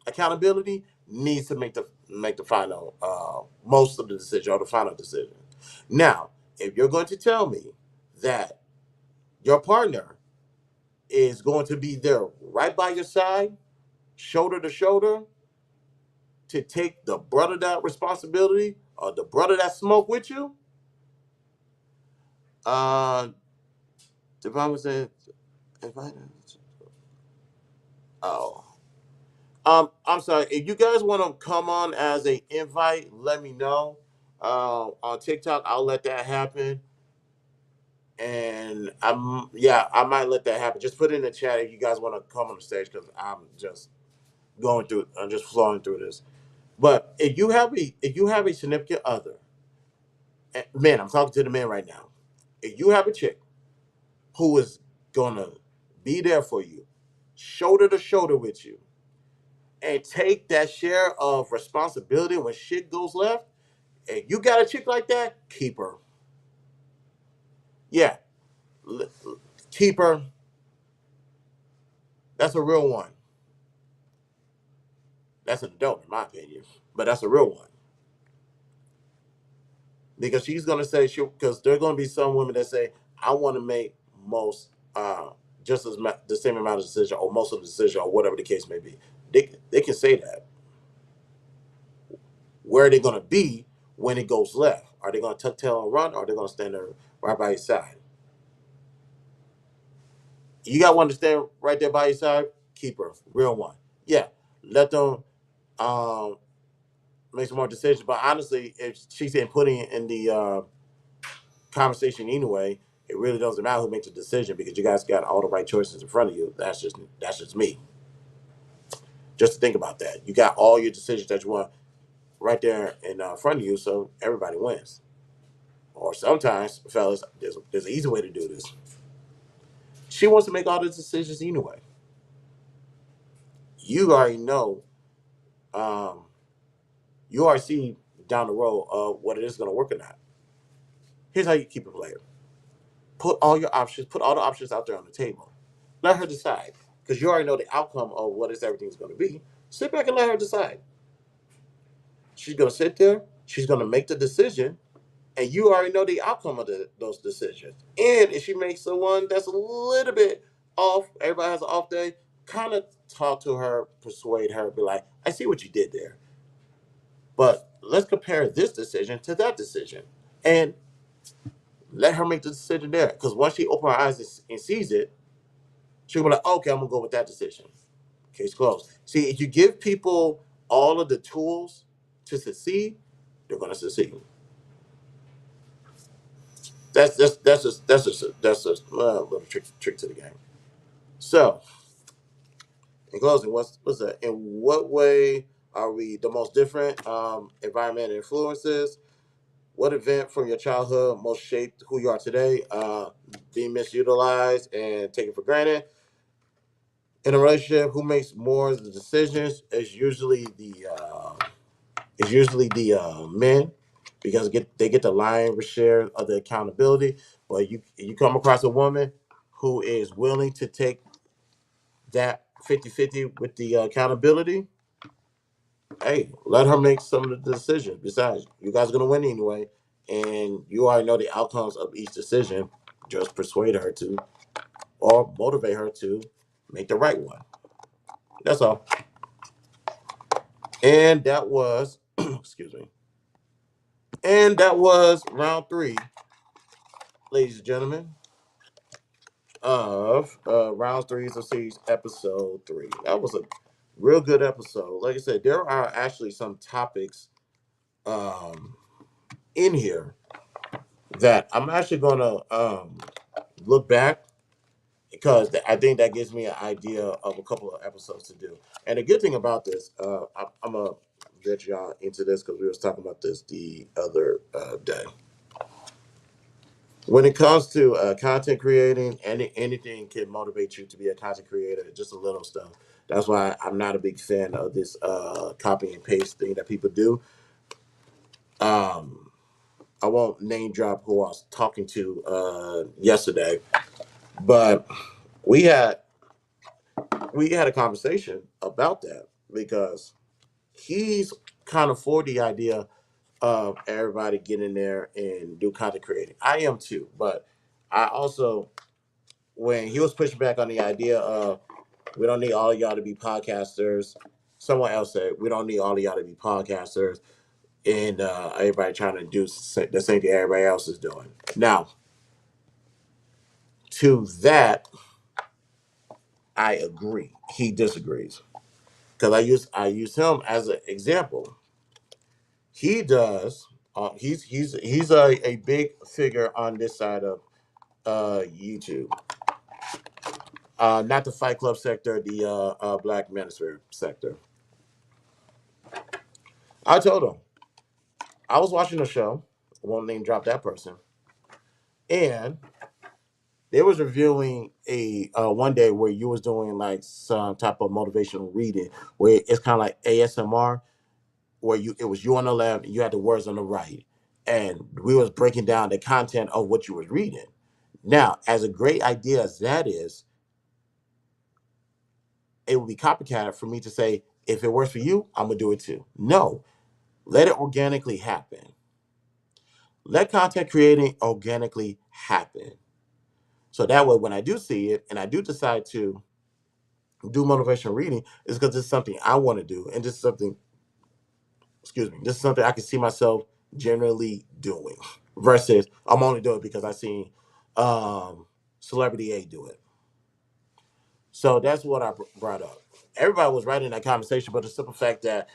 accountability needs to make the final most of the decision or the final decision. Now, if you're going to tell me that your partner is going to be there right by your side, shoulder to shoulder, to take the brunt of that responsibility or the brunt of that smoke with you, uh, if I was saying, if I, oh, I'm sorry. If you guys want to come on as a invite, let me know. On TikTok, I'll let that happen. And yeah, I might let that happen. Just put it in the chat if you guys want to come on the stage because I'm just flowing through this. But if you have a significant other, man, I'm talking to the men right now. If you have a chick who is gonna be there for you, shoulder to shoulder with you, and take that share of responsibility when shit goes left, and you got a chick like that, keep her. Yeah, keep her. That's a real one. That's an adult, in my opinion, but that's a real one because she's gonna say she because there are gonna be some women that say I want to make most just the same amount of decision or most of the decision or whatever the case may be. They can say that. Where are they gonna be when it goes left? Are they gonna tuck tail and run, or are they gonna stand there right by your side? You got one to stand right there by your side. Keep her, real one. Yeah, let them um, make some more decisions. But honestly, if she's putting it in the conversation anyway, it really doesn't matter who makes the decision because you guys got all the right choices in front of you. That's just me. Just to think about that. You got all your decisions that you want right there in front of you, so everybody wins. Or sometimes, fellas, there's an easy way to do this. She wants to make all the decisions anyway. You already know. Um, you already see down the road what it is going to work or not. Here's how you keep it player. Put all your options. Put all the options out there on the table. Let her decide because you already know the outcome of what is everything's going to be. Sit back and let her decide. She's going to sit there. She's going to make the decision, and you already know the outcome of those decisions. And if she makes the one that's a little bit off, everybody has an off day. Kind of talk to her, persuade her, be like, "I see what you did there, but let's compare this decision to that decision, and let her make the decision there. Because once she opens her eyes and sees it, she'll be like, okay, I'm gonna go with that decision. Case closed. See, if you give people all of the tools to succeed, they're gonna succeed. That's just a little trick to the game. So, in closing, what's that? In what way are we the most different? Environment influences. What event from your childhood most shaped who you are today? Being misutilized and taken for granted. In a relationship, who makes more of the decisions is usually the men because they get the lion's share of the accountability. But you come across a woman who is willing to take that 50-50 with the accountability, hey, let her make some of the decisions. Besides, you guys are gonna win anyway, and you already know the outcomes of each decision. Just persuade her to or motivate her to make the right one. That's all. And that was excuse me. And that was round three, ladies and gentlemen, of round threes of Ceej episode 3. That was a real good episode. Like I said, there are actually some topics um, in here that I'm actually gonna look back because I think that gives me an idea of a couple of episodes to do. And the good thing about this, I'm gonna get y'all into this because we was talking about this the other day. When it comes to content creating, anything can motivate you to be a content creator. Just a little stuff. That's why I'm not a big fan of this copy and paste thing that people do. Um, I won't name drop who I was talking to yesterday, but we had we had a conversation about that because he's kind of for the idea of everybody getting in there and do content creating. I am too, but I also when he was pushing back on the idea of we don't need all of y'all to be podcasters. Someone else said we don't need all of y'all to be podcasters, and everybody trying to do the same thing everybody else is doing. Now, to that, I agree. He disagrees because I use him as an example. He does. He's a big figure on this side of YouTube. Not the Fight Club sector, the Black Manosphere sector. I told him I was watching the show. I won't name drop that person, and they was reviewing a one day where you was doing like some type of motivational reading, where it's kind of like ASMR, where it was you on the left, and you had the words on the right, and we was breaking down the content of what you was reading. Now, as a great idea as that is, it would be copycat for me to say If it works for you, I'm gonna do it too. No, let it organically happen. Let content creating organically happen. So that way, when I do see it and I do decide to do motivational reading, it's because it's something I want to do, and this is something, excuse me, this is something I can see myself generally doing. Versus, I'm only doing it because I seen Celebrity A do it. So that's what I brought up. Everybody was right in that conversation, but the simple fact that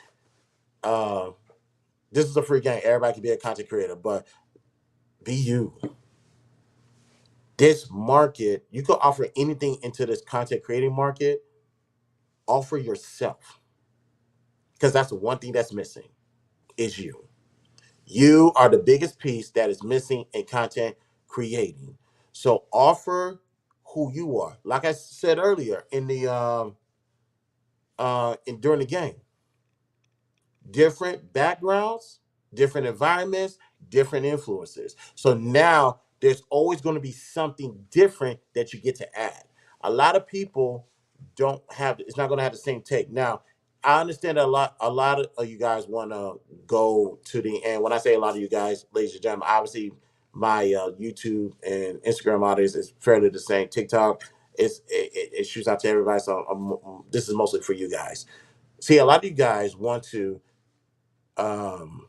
uh, this is a free game. Everybody can be a content creator, but be you. This market, you can offer anything into this content creating market. Offer yourself, because that's the one thing that's missing is you. You are the biggest piece that is missing in content creating. So offer who you are. Like I said earlier in the during the game, different backgrounds, different environments, different influences. So now there's always going to be something different that you get to add. A lot of people don't have, it's not going to have the same take. Now, I understand that a lot of you guys want to go to the end. When I say a lot of you guys, ladies and gentlemen, obviously my YouTube and Instagram audience is fairly the same. TikTok it shoots out to everybody. So this is mostly for you guys. See, a lot of you guys want to um,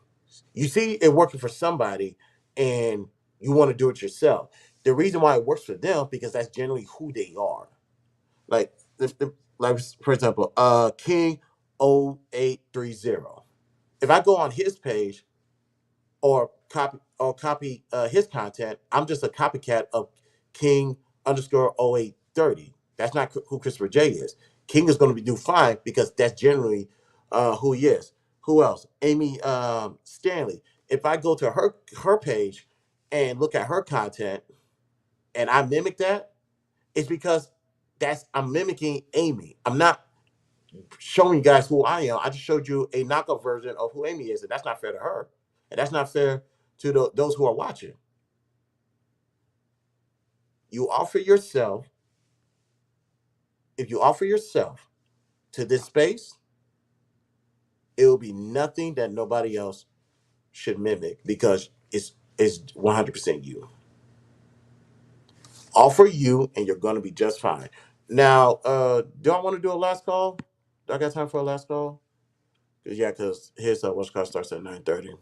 you see it working for somebody and you want to do it yourself. The reason why it works for them because that's generally who they are. Like like for example, King 0830. If I go on his page or copy his content, I'm just a copycat of King underscore 0830. That's not who Christopher J is. King is going to do fine because that's generally who he is. Who else? Amy Stanley. If I go to her page and look at her content and I mimic that, it's because that's I'm mimicking Amy. I'm not showing you guys who I am. I just showed you a knockoff version of who Amy is, and that's not fair to her, and that's not fair to those who are watching. You offer yourself. If you offer yourself to this space, it will be nothing that nobody else should mimic because it's 100% you. Offer you, and you're going to be just fine. Now, do I want to do a last call? Do I got time for a last call? Because his what's call starts at 9:30.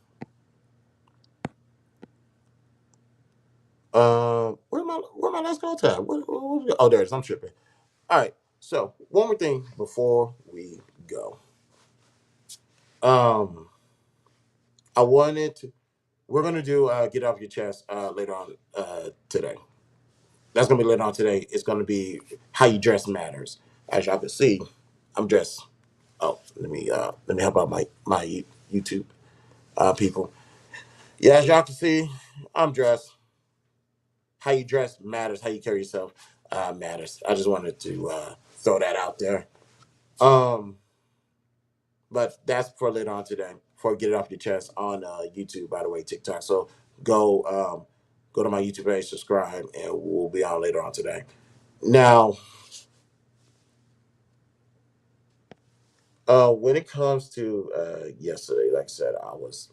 Where my last call tab? Oh, there it is. I'm tripping. All right. So one more thing before we go. Um, I wanted to. We're gonna do get off your chest later on today. That's gonna be later on today. It's gonna be how you dress matters. As y'all can see, I'm dressed. Oh, let me help out my YouTube people. Yeah, as y'all can see, I'm dressed. How you dress matters. How you carry yourself matters. I just wanted to throw that out there. Um, but that's for later on today. Before we get it off your chest on YouTube, by the way, TikTok. So go go to my YouTube page, subscribe, and we'll be on later on today. Now, when it comes to yesterday, like I said, I was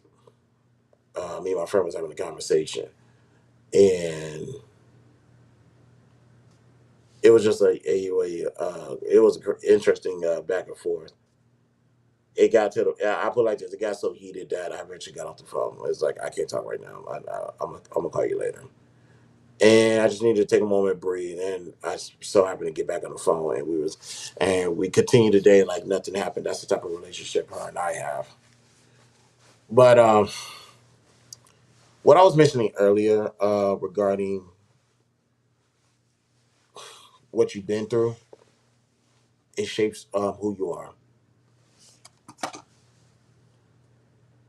me and my friend was having a conversation, and it was just it was an interesting back and forth. It got to I put it like this. It got so heated that I eventually got off the phone. It's like I can't talk right now. I'm gonna call you later. And I just needed to take a moment, breathe, and I so happened to get back on the phone, and we continued the day like nothing happened. That's the type of relationship her and I have. But what I was mentioning earlier regarding what you've been through, it shapes who you are.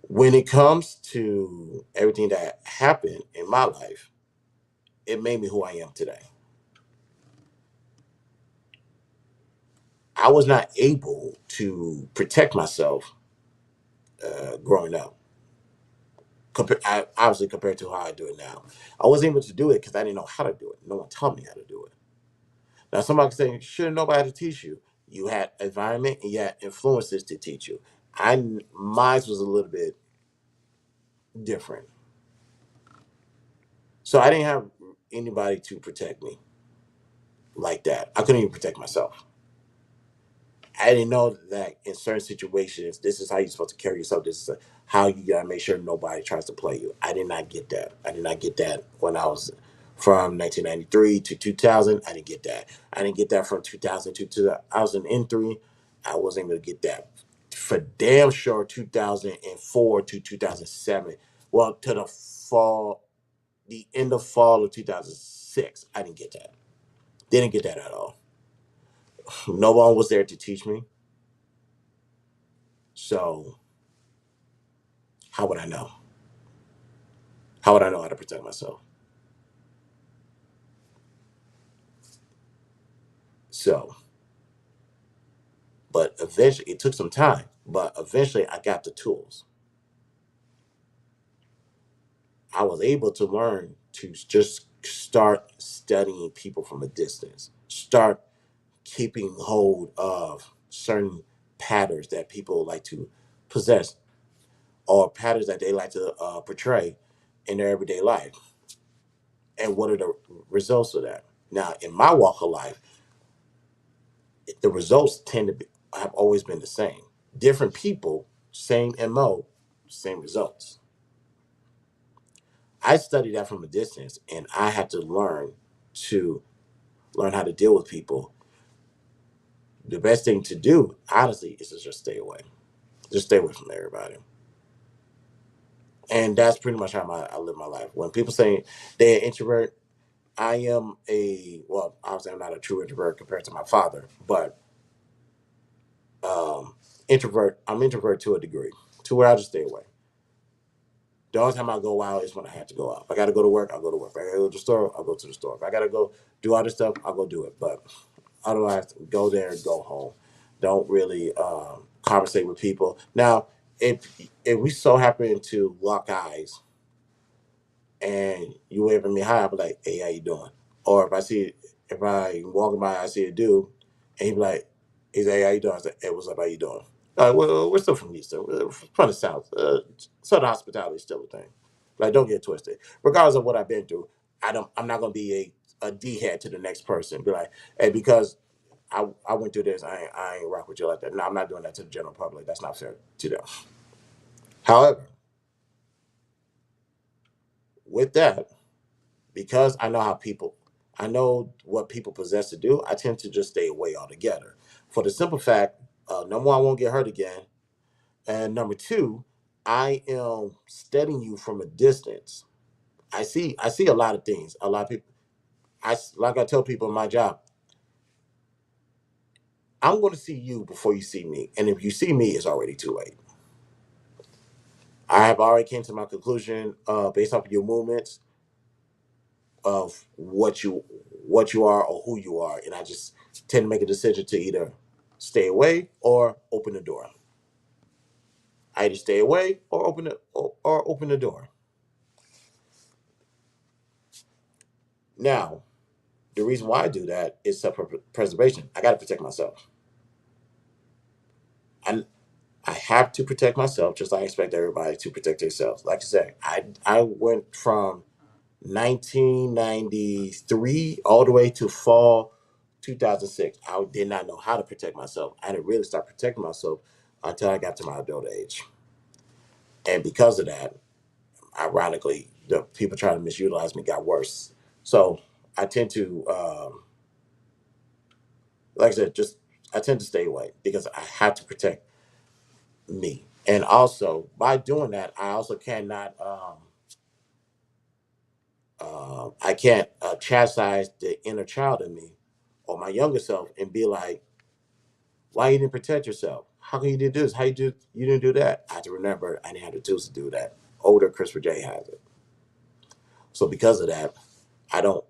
When it comes to everything that happened in my life, it made me who I am today. I was not able to protect myself growing up. Obviously, compared to how I do it now, I wasn't able to do it because I didn't know how to do it. No one taught me how to do it. Now, somebody can say, "Shouldn't nobody to teach you?" You had environment and you had influences to teach you. Mine was a little bit different. So I didn't have anybody to protect me like that. I couldn't even protect myself. I didn't know that in certain situations, this is how you're supposed to carry yourself. This is how you gotta make sure nobody tries to play you. I did not get that. I did not get that when I was from 1993 to 2000. I didn't get that. I didn't get that from 2000 to 2003. I wasn't able to get that for damn sure 2004 to 2007. Well, to the end of fall of 2006. I didn't get that. Didn't get that at all. No one was there to teach me. So how would I know? How would I know how to protect myself? So, but eventually, it took some time, but eventually I got the tools. I was able to learn to just start studying people from a distance, start keeping hold of certain patterns that people like to possess or patterns that they like to portray in their everyday life. And what are the results of that? Now, in my walk of life, the results tend to be, have always been the same. Different people, same MO, same results. I studied that from a distance and I had to to learn how to deal with people. The best thing to do, honestly, is to just stay away. Just stay away from everybody. And that's pretty much how I live my life. When people say they're an introvert, I am well, obviously I'm not a true introvert compared to my father, but um, I'm introvert to a degree, to where I just stay away. The only time I go out is when I have to go out. If I got to go to work, I'll go to work. If I got to go to the store, I'll go to the store. If I got to go do other stuff, I'll go do it. But otherwise, go there and go home. Don't really conversate with people. Now, if we so happen to lock eyes and you wave at me hi, I'll be like, hey, how you doing? Or if I walking by, I see a dude, and he be like, he's like, hey, how you doing? I say, hey, what's up? How you doing? Well, we're still from Houston. We're from the South. Southern hospitality is still a thing. Like, don't get twisted. Regardless of what I've been through, I'm not gonna be a D head to the next person. Be like, hey, because I went through this, I ain't rock with you like that. No, I'm not doing that to the general public. That's not fair to them. However, with that, because I know what people possess to do, I tend to just stay away altogether. For the simple fact, number one, I won't get hurt again. And number two, I am studying you from a distance. I see a lot of things. A lot of people, like I tell people in my job, I'm going to see you before you see me. And if you see me, it's already too late. I have already came to my conclusion based off of your movements of what you are or who you are, and I just tend to make a decision to either stay away or open the door. I either stay away or open the door. Now, the reason why I do that is self-preservation. I got to protect myself. And I have to protect myself, just like I expect everybody to protect themselves. Like I said, I went from 1993 all the way to fall 2006. I did not know how to protect myself. I didn't really start protecting myself until I got to my adult age. And because of that, ironically, the people trying to misutilize me got worse. So I tend to, like I said, just I tend to stay away because I have to protect me. And also, by doing that, I also cannot, I can't chastise the inner child in me or my younger self and be like, why you didn't protect yourself? How can you do this? You didn't do that? I have to remember I didn't have the tools to do that. Older Christopher J has it. So because of that, I don't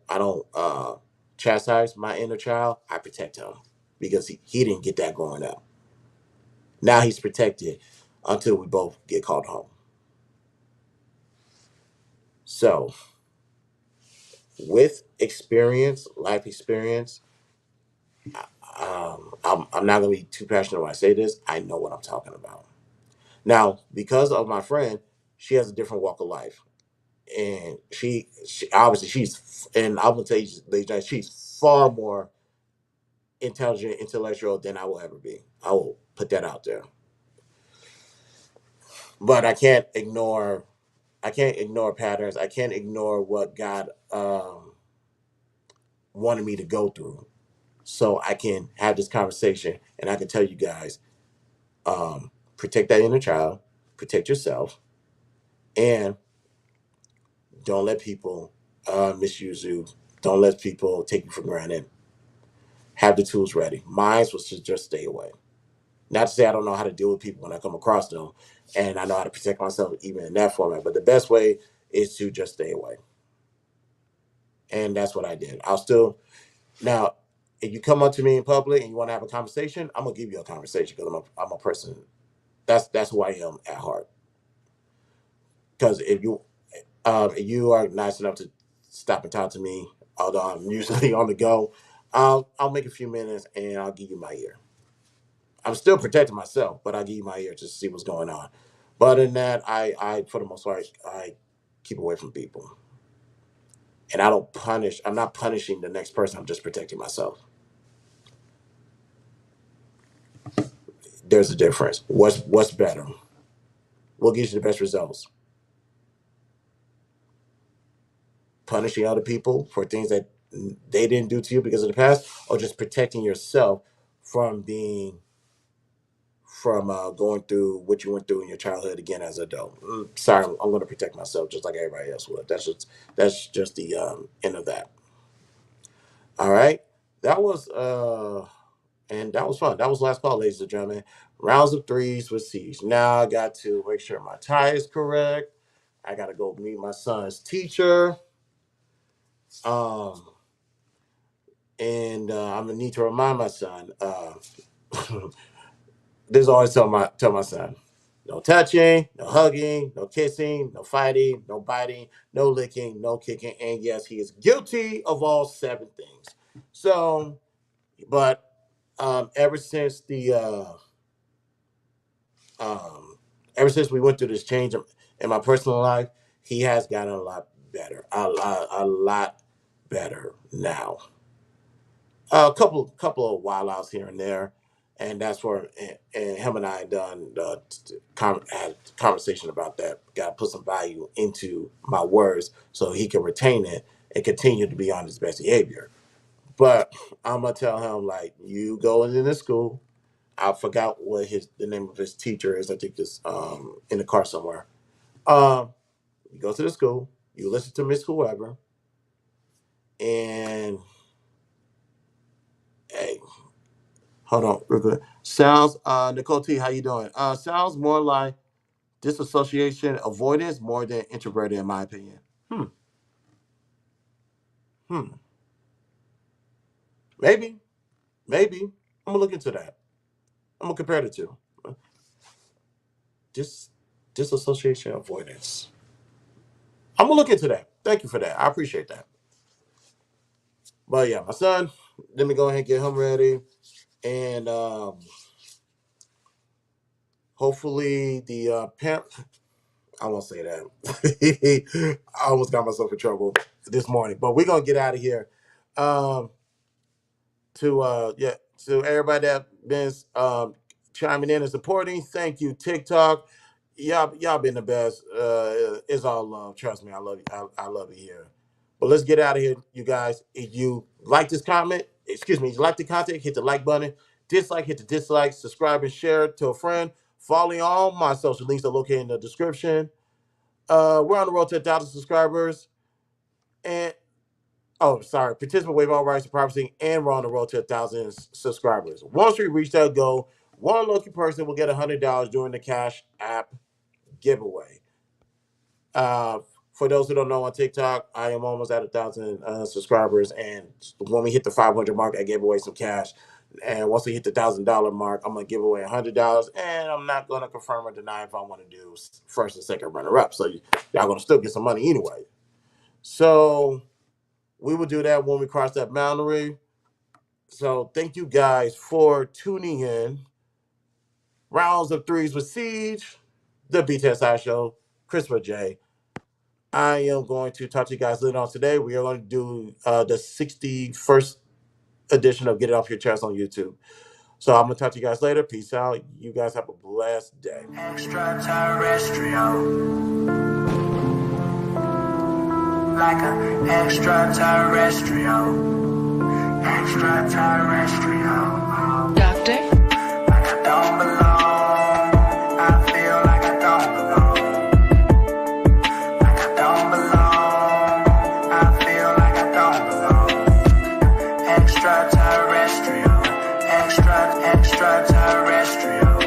chastise my inner child. I protect him because he didn't get that growing up. Now he's protected until we both get called home. So with experience, life experience, I'm not going to be too passionate when I say this. I know what I'm talking about. Now, because of my friend, she has a different walk of life. And she obviously and I'm going to tell you, ladies and gentlemen, she's far more intelligent, intellectual than I will ever be. I will put that out there. But I can't ignore patterns. I can't ignore what God wanted me to go through. So I can have this conversation and I can tell you guys, protect that inner child, protect yourself, and don't let people misuse you. Don't let people take you for granted. Have the tools ready. Mine was to just stay away. Not to say I don't know how to deal with people when I come across them, and I know how to protect myself even in that format. But the best way is to just stay away, and that's what I did. I'll still now. If you come up to me in public and you want to have a conversation, I'm gonna give you a conversation because I'm a person. That's who I am at heart. Because if you are nice enough to stop and talk to me, although I'm usually on the go, I'll make a few minutes and I'll give you my ear. I'm still protecting myself, but I'll give you my ear just to see what's going on. But other than that, I for the most part, I keep away from people, and I don't punish. I'm not punishing the next person. I'm just protecting myself. There's a difference. What's better? What gives you the best results? Punishing other people for things that they didn't do to you because of the past, or just protecting yourself from being from going through what you went through in your childhood again as an adult. Sorry, I'm going to protect myself just like everybody else would. That's just the end of that. All right, that was and that was fun. That was last call, ladies and gentlemen. Rounds of threes with Ceej. Now I got to make sure my tie is correct. I got to go meet my son's teacher. Um, and I'm gonna need to remind my son. This is always tell my son, no touching, no hugging, no kissing, no fighting, no biting, no licking, no kicking, and yes, he is guilty of all seven things. So, but ever since the um, ever since we went through this change in my personal life, he has gotten a lot better, a lot better now. A couple of wild outs here and there, and that's where and him and I done had a conversation about that. Got to put some value into my words so he can retain it and continue to be on his best behavior. But I'm gonna tell him like you going into school. I forgot what the name of his teacher is. I think it's in the car somewhere. Um, you go to the school. You listen to Miss Whoever, and hey, hold on, real quick. Sounds Nicole T, how you doing? Sounds more like disassociation avoidance more than introverted, in my opinion. Hmm. Hmm. Maybe. Maybe. I'm gonna look into that. I'm gonna compare the two. Dis disassociation avoidance. I'm gonna look into that. Thank you for that. I appreciate that. But yeah, my son, let me go ahead and get him ready. And hopefully the parent I won't say that. I almost got myself in trouble this morning. But we're gonna get out of here. Um to everybody that been chiming in and supporting. Thank you, TikTok. Y'all been the best. It's all love. Trust me, I love you. I love you here. But let's get out of here, you guys. If you like this comment, excuse me, if you like the content, hit the like button. Dislike, hit the dislike. Subscribe and share it to a friend. Follow all my social links are located in the description. We're on the road to 1,000 subscribers. And oh, sorry. Participant waive all rights to privacy, and we're on the road to 1,000 subscribers. Once we reach that goal, one lucky person will get $100 during the Cash App giveaway. Uh, for those who don't know, on TikTok, I am almost at 1,000 subscribers, and when we hit the 500 mark, I gave away some cash. And once we hit the $1,000 mark, I'm gonna give away $100, and I'm not gonna confirm or deny if I want to do first and second runner up. So y'all gonna still get some money anyway. So we will do that when we cross that boundary. So thank you guys for tuning in. Rounds of Threes with Ceej, the BTSI show, Christopher J. I am going to talk to you guys later on today. We are going to do the 61st edition of Get It Off Your Chest on YouTube. So I'm going to talk to you guys later. Peace out. You guys have a blessed day. Extraterrestrial. Like an extraterrestrial. Extraterrestrial. Doctor, Like I don't belong. I feel like I don't belong. Like I don't belong. I feel like I don't belong. Extraterrestrial. Extraterrestrial.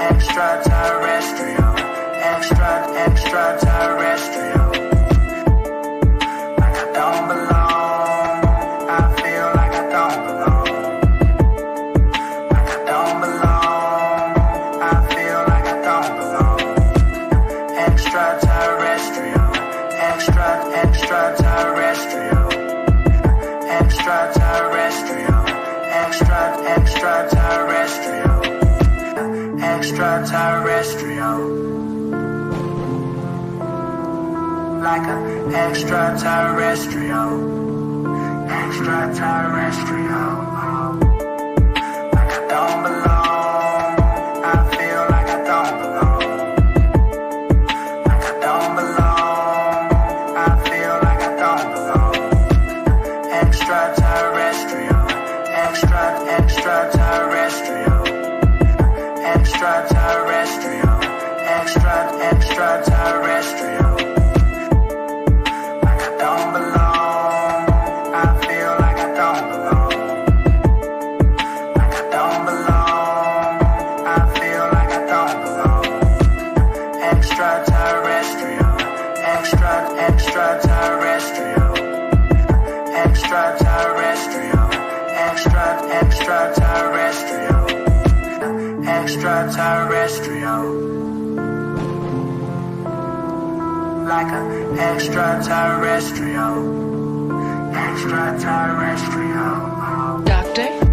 Extraterrestrial. Extraterrestrial. Like I don't belong. I feel like I don't belong. Like I don't belong. I feel like I don't belong. Extraterrestrial. Extraterrestrial. Extraterrestrial. Extraterrestrial. Extraterrestrial. Like an extraterrestrial. Extraterrestrial. Like I don't belong. I feel like I don't belong. Like I don't belong. I feel like I don't belong. Extraterrestrial. Extraterrestrial. Extraterrestrial. Extraterrestrial. Like I don't belong. I feel like I don't belong. Like I don't belong. I feel like I don't belong. Extraterrestrial. Extraterrestrial. Extraterrestrial. Extraterrestrial. Extraterrestrial. Like an extraterrestrial. Extraterrestrial. doctor.